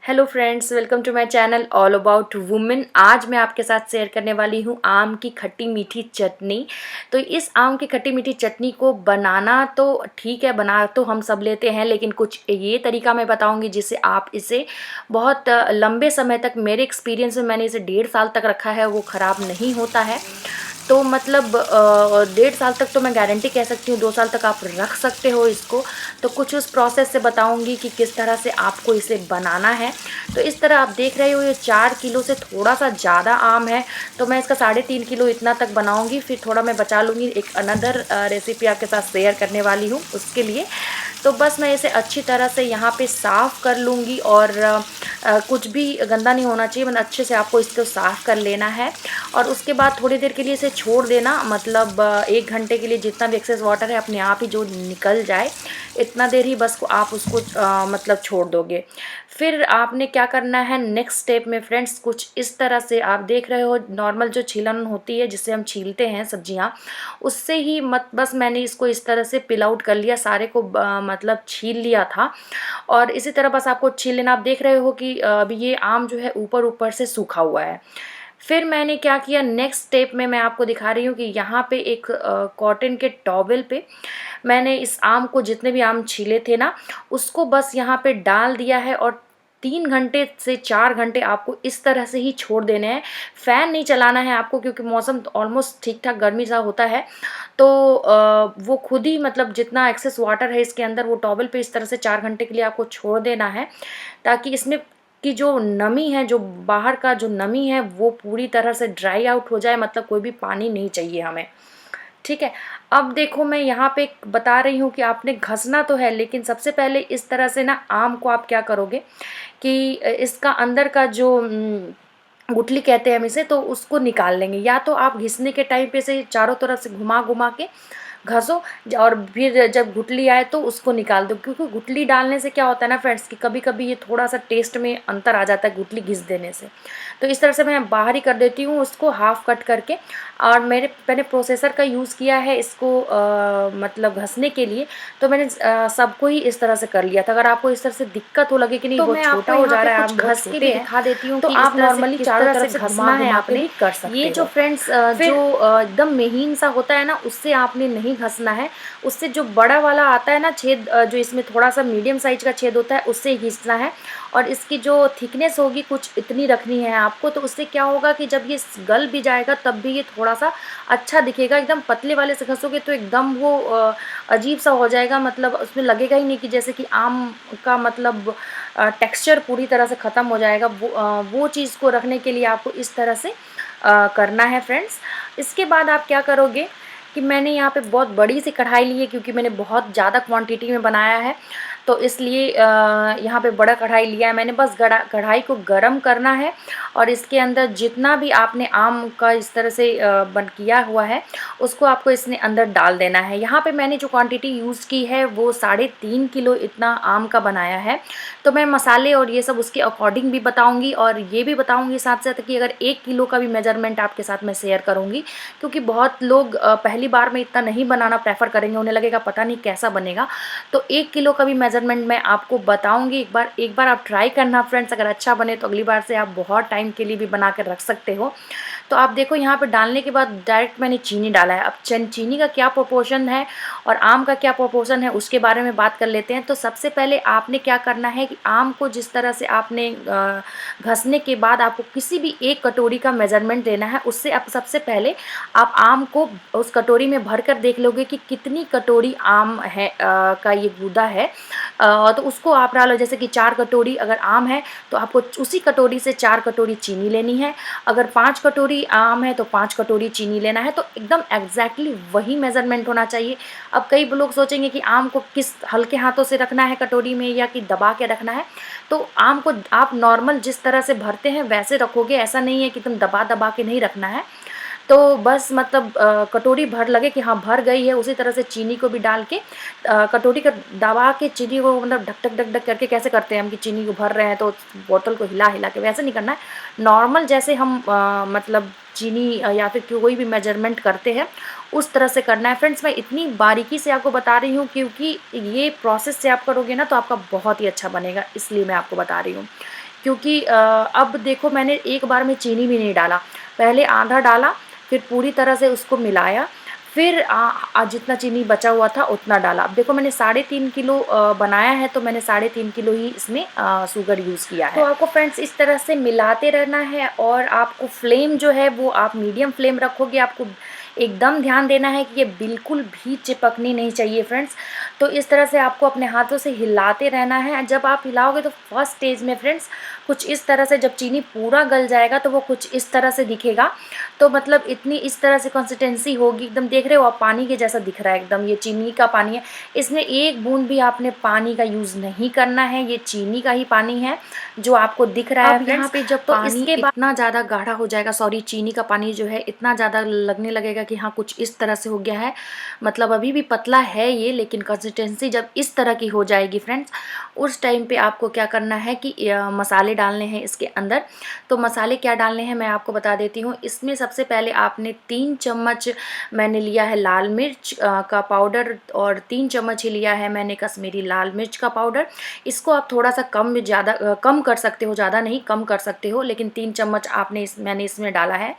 Hello friends, welcome to my channel all about women. आज मैं आपके साथ शेयर करने वाली हूँ आम की खट्टी मीठी चटनी। तो इस आम की खट्टी मीठी चटनी को बनाना तो ठीक है, बना तो हम सब लेते हैं, लेकिन कुछ ये तरीका मैं बताऊंगी जिससे आप इसे बहुत लंबे समय तक, मेरे एक्सपीरियंस में मैंने इसे 1.5 साल तक रखा है, वो ख़राब नहीं होता है। तो मतलब 1.5 साल तक तो मैं गारंटी कह सकती हूँ, 2 साल तक आप रख सकते हो इसको। तो कुछ उस प्रोसेस से बताऊंगी कि किस तरह से आपको इसे बनाना है। तो इस तरह आप देख रहे हो, ये 4 किलो से थोड़ा सा ज़्यादा आम है, तो मैं इसका 3.5 किलो इतना तक बनाऊंगी, फिर थोड़ा मैं बचा लूँगी। एक अनदर रेसिपी आपके साथ शेयर करने वाली हूँ उसके लिए। तो बस मैं इसे अच्छी तरह से यहाँ पे साफ़ कर लूँगी, और कुछ भी गंदा नहीं होना चाहिए, मतलब अच्छे से आपको इसको साफ़ कर लेना है। और उसके बाद थोड़ी देर के लिए इसे छोड़ देना, मतलब 1 घंटे के लिए जितना भी एक्सेस वाटर है अपने आप ही जो निकल जाए, इतना देर ही बस को आप उसको मतलब छोड़ दोगे। फिर आपने क्या करना है नेक्स्ट स्टेप में फ्रेंड्स, कुछ इस तरह से आप देख रहे हो, नॉर्मल जो छीलन होती है जिससे हम छीलते हैं सब्जियां, उससे ही मत बस मैंने इसको इस तरह से पिल आउट कर लिया, सारे को मतलब छील लिया था। और इसी तरह बस आपको छील लेना। आप देख रहे हो कि अभी ये आम जो है ऊपर ऊपर से सूखा हुआ है। फिर मैंने क्या किया नेक्स्ट स्टेप में, मैं आपको दिखा रही हूँ कि यहाँ पे एक कॉटन के टॉवेल पे मैंने इस आम को, जितने भी आम छीले थे ना, उसको बस यहाँ पे डाल दिया है। और 3 घंटे से 4 घंटे आपको इस तरह से ही छोड़ देने हैं। फ़ैन नहीं चलाना है आपको, क्योंकि मौसम ऑलमोस्ट ठीक ठाक गर्मी सा होता है। तो वो खुद ही, मतलब जितना एक्सेस वाटर है इसके अंदर, वो टॉवल पे इस तरह से 4 घंटे के लिए आपको छोड़ देना है, ताकि इसमें की जो नमी है, जो बाहर का जो नमी है, वो पूरी तरह से ड्राई आउट हो जाए, मतलब कोई भी पानी नहीं चाहिए हमें। ठीक है। अब देखो, मैं यहाँ पे बता रही हूँ कि आपने घसना तो है, लेकिन सबसे पहले इस तरह से ना आम को आप क्या करोगे कि इसका अंदर का जो गुठली कहते हैं हम इसे, तो उसको निकाल लेंगे। या तो आप घिसने के टाइम पे से चारों तरफ से घुमा घुमा के घसो, और फिर जब गुठली आए तो उसको निकाल दो। क्योंकि गुठली डालने से क्या होता है ना फ्रेंड्स, कि कभी कभी ये थोड़ा सा टेस्ट में अंतर आ जाता है गुठली घिस देने से। तो इस तरह से मैं बाहर ही कर देती हूँ उसको, हाफ कट करके। और मैंने प्रोसेसर का यूज़ किया है इसको मतलब घसने के लिए। तो मैंने सबको ही इस तरह से कर लिया था। अगर आपको इस तरह से दिक्कत हो लगे कि नहीं, तो बहुत मैं छोटा आपको हो यहाँ जा पे रहा है, कुछ आम बहुत घस के छोटे भी हैं, दिखा देती हूँ तो कि इस आप तरह से नॉर्मली किस चारों तरह तरफ से से घुमा घुमा घुमा घुमा के के भी कर ये सकते जो हो। फ्रेंड्स फिर जो एकदम महीन सा होता है ना, उससे आपने नहीं घसना है। उससे जो बड़ा वाला आता है ना छेद, जो इसमें थोड़ा सा मीडियम साइज का छेद होता है, उससे ही घिसना है। और इसकी जो थिकनेस होगी कुछ इतनी रखनी है आपको। तो उससे क्या होगा कि जब ये गल भी जाएगा तब भी ये थोड़ा सा अच्छा दिखेगा। एकदम पतले वाले से घसोगे तो एकदम वो अजीब सा हो जाएगा, मतलब उसमें लगेगा ही नहीं कि जैसे कि आम का मतलब टेक्सचर पूरी तरह से ख़त्म हो जाएगा। वो चीज़ को रखने के लिए आपको इस तरह से करना है फ्रेंड्स। इसके बाद आप क्या करोगे कि मैंने यहाँ पे बहुत बड़ी सी कढ़ाई ली है, क्योंकि मैंने बहुत ज़्यादा क्वांटिटी में बनाया है, तो इसलिए यहाँ पे बड़ा कढ़ाई लिया है मैंने। बस कढ़ाई को गरम करना है, और इसके अंदर जितना भी आपने आम का इस तरह से बन किया हुआ है, उसको आपको इसने अंदर डाल देना है। यहाँ पे मैंने जो क्वांटिटी यूज़ की है वो 3.5 किलो इतना आम का बनाया है। तो मैं मसाले और ये सब उसके अकॉर्डिंग भी बताऊँगी, और ये भी बताऊँगी साथ साथ कि अगर 1 किलो का भी मेजरमेंट आपके साथ मैं शेयर करूँगी, क्योंकि बहुत लोग पहली बार में इतना नहीं बनाना प्रेफर करेंगे, उन्हें लगेगा पता नहीं कैसा बनेगा। तो 1 किलो का भी मेजरमेंट मैं आपको बताऊंगी। एक बार आप ट्राई करना फ्रेंड्स, अगर अच्छा बने तो अगली बार से आप बहुत टाइम के लिए भी बना कर रख सकते हो। तो आप देखो, यहाँ पे डालने के बाद डायरेक्ट मैंने चीनी डाला है। अब चीनी का क्या प्रोपोर्शन है और आम का क्या प्रोपोर्शन है, उसके बारे में बात कर लेते हैं। तो सबसे पहले आपने क्या करना है कि आम को जिस तरह से आपने घसने के बाद आपको किसी भी एक कटोरी का मेजरमेंट देना है। उससे आप सबसे पहले आप आम को उस कटोरी में भर कर देख लोगे कि कितनी कटोरी आम है का ये गूदा है। तो उसको आप डालो, जैसे कि 4 कटोरी अगर आम है तो आपको उसी कटोरी से 4 कटोरी चीनी लेनी है। अगर 5 कटोरी आम है तो 5 कटोरी चीनी लेना है। तो एकदम एग्जैक्टली वही मेजरमेंट होना चाहिए। अब कई लोग सोचेंगे कि आम को किस हल्के हाथों से रखना है कटोरी में, या कि दबा के रखना है। तो आम को आप नॉर्मल जिस तरह से भरते हैं वैसे रखोगे, ऐसा नहीं है कि तुम दबा दबा के नहीं रखना है। तो बस मतलब कटोरी भर लगे कि हाँ भर गई है, उसी तरह से चीनी को भी डाल के कटोरी का दबा के चीनी को, मतलब ढक ढक ढक ढक करके कैसे करते हैं हम कि चीनी को भर रहे हैं तो बोतल को हिला हिला के, वैसे नहीं करना है। नॉर्मल जैसे हम मतलब चीनी या फिर कोई भी मेजरमेंट करते हैं उस तरह से करना है फ्रेंड्स। मैं इतनी बारीकी से आपको बता रही हूँ क्योंकि ये प्रोसेस से आप करोगे ना तो आपका बहुत ही अच्छा बनेगा, इसलिए मैं आपको बता रही हूँ। क्योंकि अब देखो मैंने एक बार में चीनी भी नहीं डाला, पहले आधा डाला, फिर पूरी तरह से उसको मिलाया, फिर जितना चीनी बचा हुआ था उतना डाला। अब देखो मैंने 3.5 किलो बनाया है, तो मैंने 3.5 किलो ही इसमें शुगर यूज़ किया है। तो आपको फ्रेंड्स इस तरह से मिलाते रहना है, और आपको फ्लेम जो है वो आप मीडियम फ्लेम रखोगे। आपको एकदम ध्यान देना है कि ये बिल्कुल भी चिपकनी नहीं चाहिए फ्रेंड्स। तो इस तरह से आपको अपने हाथों से हिलाते रहना है। जब आप हिलाओगे तो फर्स्ट स्टेज में फ्रेंड्स कुछ इस तरह से, जब चीनी पूरा गल जाएगा तो वो कुछ इस तरह से दिखेगा। तो मतलब इतनी इस तरह से कंसिस्टेंसी होगी, एकदम देख रहे हो आप पानी के जैसा दिख रहा है, एकदम ये चीनी का पानी है। इसमें एक बूंद भी आपने पानी का यूज़ नहीं करना है, ये चीनी का ही पानी है जो आपको दिख रहा है। अब यहाँ पे जब तो इसके बाद इतना ज़्यादा गाढ़ा हो जाएगा, सॉरी चीनी का पानी जो है इतना ज़्यादा लगने लगेगा कि हाँ कुछ इस तरह से हो गया है, मतलब अभी भी पतला है ये, लेकिन कंसिस्टेंसी जब इस तरह की हो जाएगी फ्रेंड्स, उस टाइम पे आपको क्या करना है कि मसाले डालने हैं इसके अंदर। तो मसाले क्या डालने हैं मैं आपको बता देती हूँ। इसमें सबसे पहले आपने 3 चम्मच मैंने लिया है लाल मिर्च का पाउडर, और 3 चम्मच ही लिया है मैंने कश्मीरी लाल मिर्च का पाउडर। इसको आप थोड़ा सा कम कर सकते हो, ज़्यादा नहीं कम कर सकते हो, लेकिन 3 चम्मच मैंने इसमें डाला है।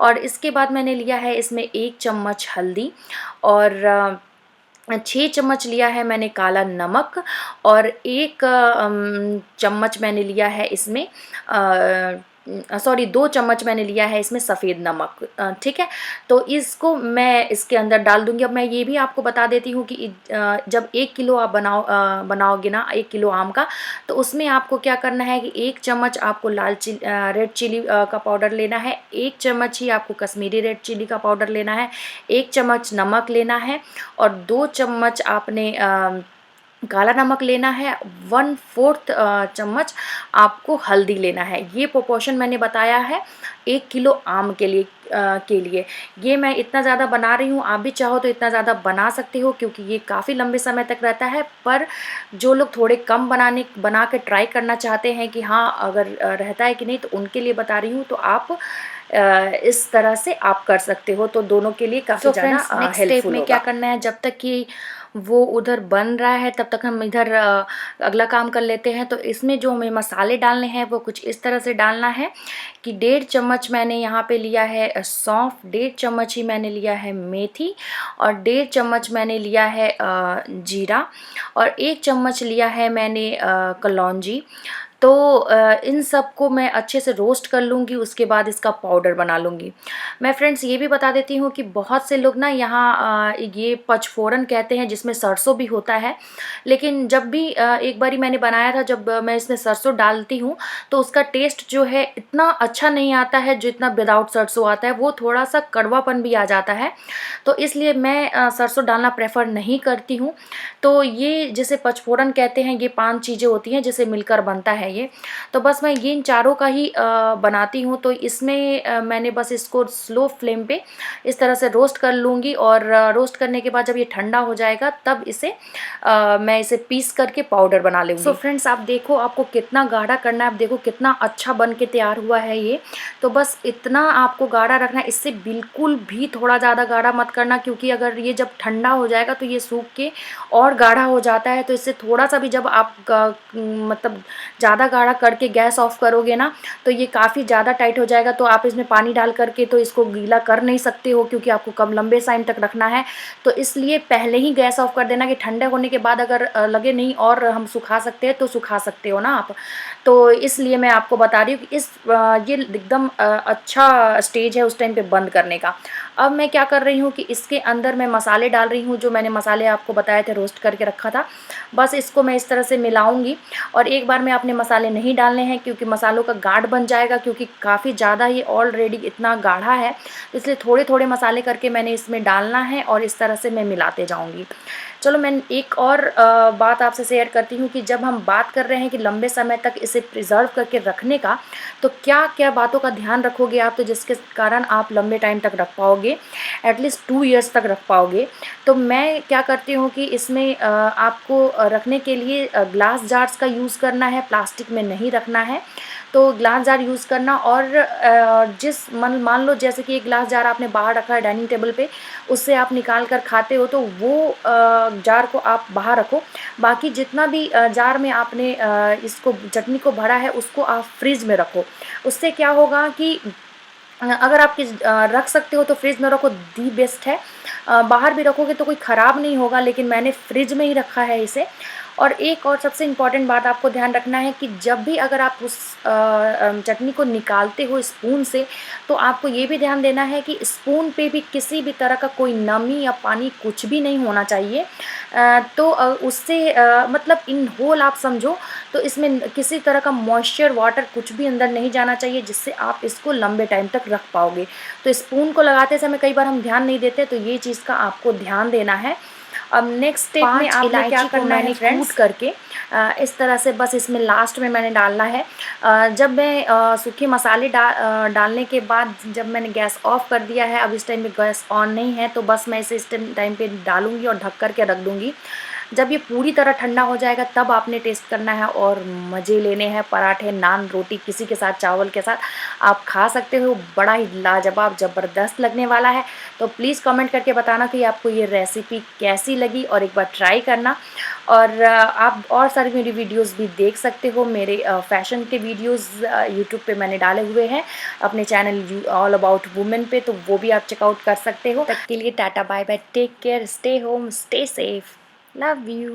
और इसके बाद मैंने लिया है इसमें 1 चम्मच हल्दी, और 6 चम्मच लिया है मैंने काला नमक, और 1 चम्मच मैंने लिया है इसमें सॉरी 2 चम्मच मैंने लिया है इसमें सफ़ेद नमक। ठीक है, तो इसको मैं इसके अंदर डाल दूंगी। अब मैं ये भी आपको बता देती हूँ कि जब 1 किलो आप बनाओगे ना 1 किलो आम का, तो उसमें आपको क्या करना है कि 1 चम्मच आपको रेड चिली का पाउडर लेना है, 1 चम्मच ही आपको कश्मीरी रेड चिली का पाउडर लेना है, 1 चम्मच नमक लेना है, और 2 चम्मच आपने काला नमक लेना है, 1/4 चम्मच आपको हल्दी लेना है। ये प्रोपोर्शन मैंने बताया है 1 किलो आम के लिए। ये मैं इतना ज़्यादा बना रही हूँ, आप भी चाहो तो इतना ज़्यादा बना सकते हो, क्योंकि ये काफ़ी लंबे समय तक रहता है। पर जो लोग थोड़े कम बना के ट्राई करना चाहते हैं कि हाँ अगर रहता है कि नहीं, तो उनके लिए बता रही हूँ। तो आप इस तरह से आप कर सकते हो, तो दोनों के लिए काफ़ी ज़्यादा नेक्स्ट स्टेप में क्या करना है, जब तक कि वो उधर बन रहा है तब तक हम इधर अगला काम कर लेते हैं। तो इसमें जो हमें मसाले डालने हैं वो कुछ इस तरह से डालना है कि 1.5 चम्मच मैंने यहाँ पे लिया है सौंफ, 1.5 चम्मच ही मैंने लिया है मेथी, और 1.5 चम्मच मैंने लिया है जीरा, और 1 चम्मच लिया है मैंने कलौंजी। तो इन सब को मैं अच्छे से रोस्ट कर लूँगी, उसके बाद इसका पाउडर बना लूँगी। मैं फ्रेंड्स ये भी बता देती हूँ कि बहुत से लोग ना यहाँ ये पचफोरन कहते हैं, जिसमें सरसों भी होता है। लेकिन जब भी एक बारी मैंने बनाया था, जब मैं इसमें सरसों डालती हूँ तो उसका टेस्ट जो है इतना अच्छा नहीं आता है जितना विदाउट सरसों आता है, वो थोड़ा सा कड़वापन भी आ जाता है। तो इसलिए मैं सरसों डालना प्रेफर नहीं करती हूँ। तो ये जैसे पचफोरन कहते हैं, ये 5 चीज़ें होती हैं जिसे मिलकर बनता है ये। तो बस मैं ये इन चारों का ही बनाती हूँ। तो इसमें मैंने बस इसको स्लो फ्लेम पे इस तरह से रोस्ट कर लूँगी, और रोस्ट करने के बाद जब ये ठंडा हो जाएगा तब मैं इसे पीस करके पाउडर बना लूँगी। सो फ्रेंड्स आप देखो आपको कितना गाढ़ा करना है, आप देखो कितना अच्छा बन के तैयार हुआ है ये। तो बस इतना आपको गाढ़ा रखना है, इससे बिल्कुल भी थोड़ा ज़्यादा गाढ़ा मत करना, क्योंकि अगर ये जब ठंडा हो जाएगा तो ये सूख के और गाढ़ा हो जाता है। तो इससे थोड़ा सा भी जब आप मतलब ज़्यादा गाढ़ा करके गैस ऑफ करोगे ना, तो ये काफ़ी ज़्यादा टाइट हो जाएगा। तो आप इसमें पानी डाल करके तो इसको गीला कर नहीं सकते हो, क्योंकि आपको कम लंबे टाइम तक रखना है। तो इसलिए पहले ही गैस ऑफ कर देना, कि ठंडे होने के बाद अगर लगे नहीं और हम सुखा सकते हैं तो सुखा सकते हो ना आप। तो इसलिए मैं आपको बता रही हूँ कि ये एकदम अच्छा स्टेज है उस टाइम पे बंद करने का। अब मैं क्या कर रही हूँ कि इसके अंदर मैं मसाले डाल रही हूँ, जो मैंने मसाले आपको बताए थे रोस्ट करके रखा था। बस इसको मैं इस तरह से मिलाऊंगी, और एक बार में आपने मसाले नहीं डालने हैं, क्योंकि मसालों का गाढ़ बन जाएगा, क्योंकि काफ़ी ज़्यादा ये ऑलरेडी इतना गाढ़ा है। इसलिए थोड़े थोड़े मसाले करके मैंने इसमें डालना है, और इस तरह से मैं मिलाते जाऊँगी। चलो मैं एक और बात आपसे शेयर करती हूँ कि जब हम बात कर रहे हैं कि लंबे समय तक इसे प्रिजर्व करके रखने का, तो क्या क्या बातों का ध्यान रखोगे आप, तो जिसके कारण आप लंबे टाइम तक रख पाओगे, एटलीस्ट 2 ईयर्स तक रख पाओगे। तो मैं क्या करती हूँ कि इसमें आपको रखने के लिए ग्लास जार्स का यूज़ करना है, प्लास्टिक में नहीं रखना है। तो ग्लास जार यूज़ करना। और जिस मान लो जैसे कि एक ग्लास जार आपने बाहर रखा है डाइनिंग टेबल पे, उससे आप निकाल कर खाते हो तो वो जार को आप बाहर रखो। बाकी जितना भी जार में आपने इसको चटनी को भरा है उसको आप फ्रिज में रखो। उससे क्या होगा कि अगर आप रख सकते हो तो फ्रिज में रखो, दी बेस्ट है। बाहर भी रखोगे तो कोई ख़राब नहीं होगा, लेकिन मैंने फ्रिज में ही रखा है इसे। और एक और सबसे इम्पॉर्टेंट बात आपको ध्यान रखना है कि जब भी अगर आप उस चटनी को निकालते हो स्पून से, तो आपको ये भी ध्यान देना है कि स्पून पे भी किसी भी तरह का कोई नमी या पानी कुछ भी नहीं होना चाहिए। तो उससे मतलब इन होल आप समझो, तो इसमें किसी तरह का मॉइस्चर वाटर कुछ भी अंदर नहीं जाना चाहिए, जिससे आप इसको लंबे टाइम तक रख पाओगे। तो स्पून को लगाते समय कई बार हम ध्यान नहीं देते, तो ये चीज़ का आपको ध्यान देना है। अब नेक्स्ट स्टेप में आपने क्या करना है फ्रेंड्स, कूट करके इस तरह से बस इसमें लास्ट में मैंने डालना है। जब मैं सूखे मसाले डालने के बाद जब मैंने गैस ऑफ कर दिया है, अब इस टाइम पे गैस ऑन नहीं है, तो बस मैं इसे इस टाइम पे डालूंगी और ढक कर के रख दूंगी। जब ये पूरी तरह ठंडा हो जाएगा तब आपने टेस्ट करना है और मज़े लेने हैं। पराठे, नान, रोटी किसी के साथ, चावल के साथ आप खा सकते हो। बड़ा ही लाजवाब ज़बरदस्त लगने वाला है। तो प्लीज़ कमेंट करके बताना कि आपको ये रेसिपी कैसी लगी और एक बार ट्राई करना। और आप और सारी मेरी वीडियोस भी देख सकते हो। मेरे फैशन के वीडियोस यूट्यूब पे मैंने डाले हुए हैं अपने चैनल ऑल अबाउट वुमेन पे, तो वो भी आप चेकआउट कर सकते हो। तब के लिए tata bye bye, take care, stay home, stay safe, love you.